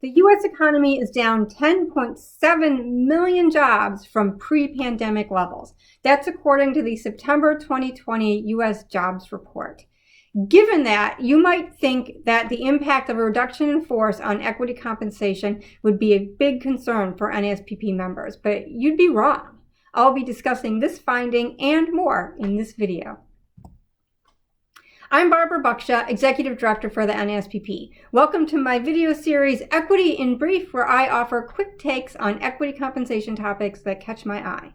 The U.S. economy is down 10.7 million jobs from pre-pandemic levels. That's according to the September 2020 U.S. jobs report. Given that, you might think that the impact of a reduction in force on equity compensation would be a big concern for NASPP members, but you'd be wrong. I'll be discussing this finding and more in this video. I'm Barbara Baksa, Executive Director for the NASPP. Welcome to my video series, Equity in Brief, where I offer quick takes on equity compensation topics that catch my eye.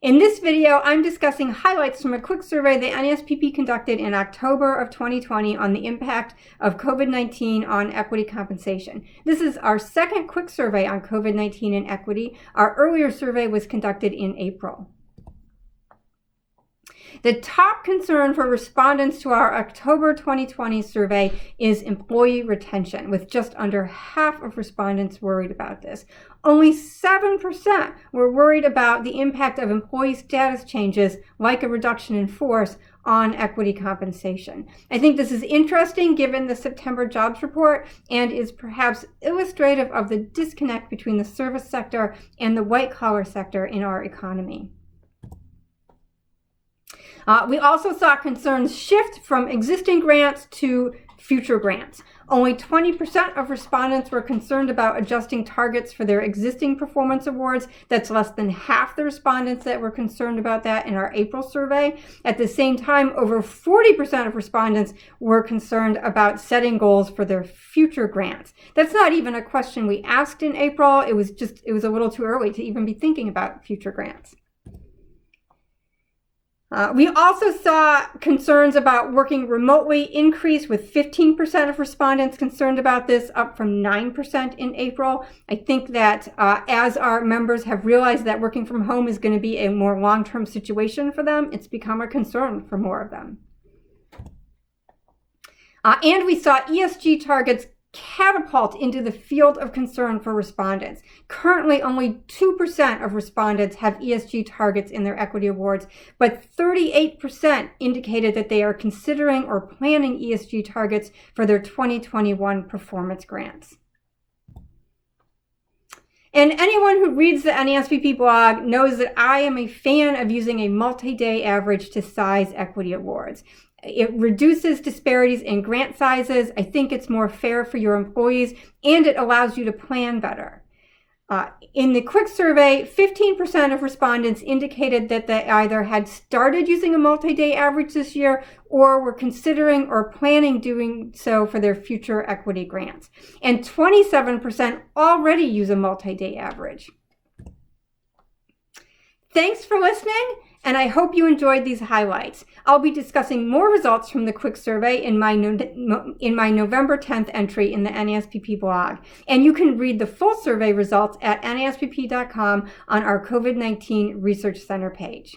In this video, I'm discussing highlights from a quick survey the NASPP conducted in October of 2020 on the impact of COVID-19 on equity compensation. This is our second quick survey on COVID-19 and equity. Our earlier survey was conducted in April. The top concern for respondents to our October 2020 survey is employee retention, with just under half of respondents worried about this. Only 7% were worried about the impact of employee status changes, like a reduction in force, on equity compensation. I think this is interesting given the September jobs report and is perhaps illustrative of the disconnect between the service sector and the white-collar sector in our economy. We also saw concerns shift from existing grants to future grants. Only 20% of respondents were concerned about adjusting targets for their existing performance awards. That's less than half the respondents that were concerned about that in our April survey. At the same time, over 40% of respondents were concerned about setting goals for their future grants. That's not even a question we asked in April. It was a little too early to even be thinking about future grants. We also saw concerns about working remotely increase, with 15% of respondents concerned about this, up from 9% in April. I think that as our members have realized that working from home is going to be a more long-term situation for them, it's become a concern for more of them. And we saw ESG targets catapult into the field of concern for respondents. Currently, only 2% of respondents have ESG targets in their equity awards, but 38% indicated that they are considering or planning ESG targets for their 2021 performance grants. And anyone who reads the NASPP blog knows that I am a fan of using a multi-day average to size equity awards. It reduces disparities in grant sizes. I think it's more fair for your employees, and it allows you to plan better. In the quick survey, 15% of respondents indicated that they either had started using a multi-day average this year or were considering or planning doing so for their future equity grants. And 27% already use a multi-day average. Thanks for listening, and I hope you enjoyed these highlights. I'll be discussing more results from the quick survey in my November 10th entry in the NASPP blog. And you can read the full survey results at naspp.com on our COVID-19 Research Center page.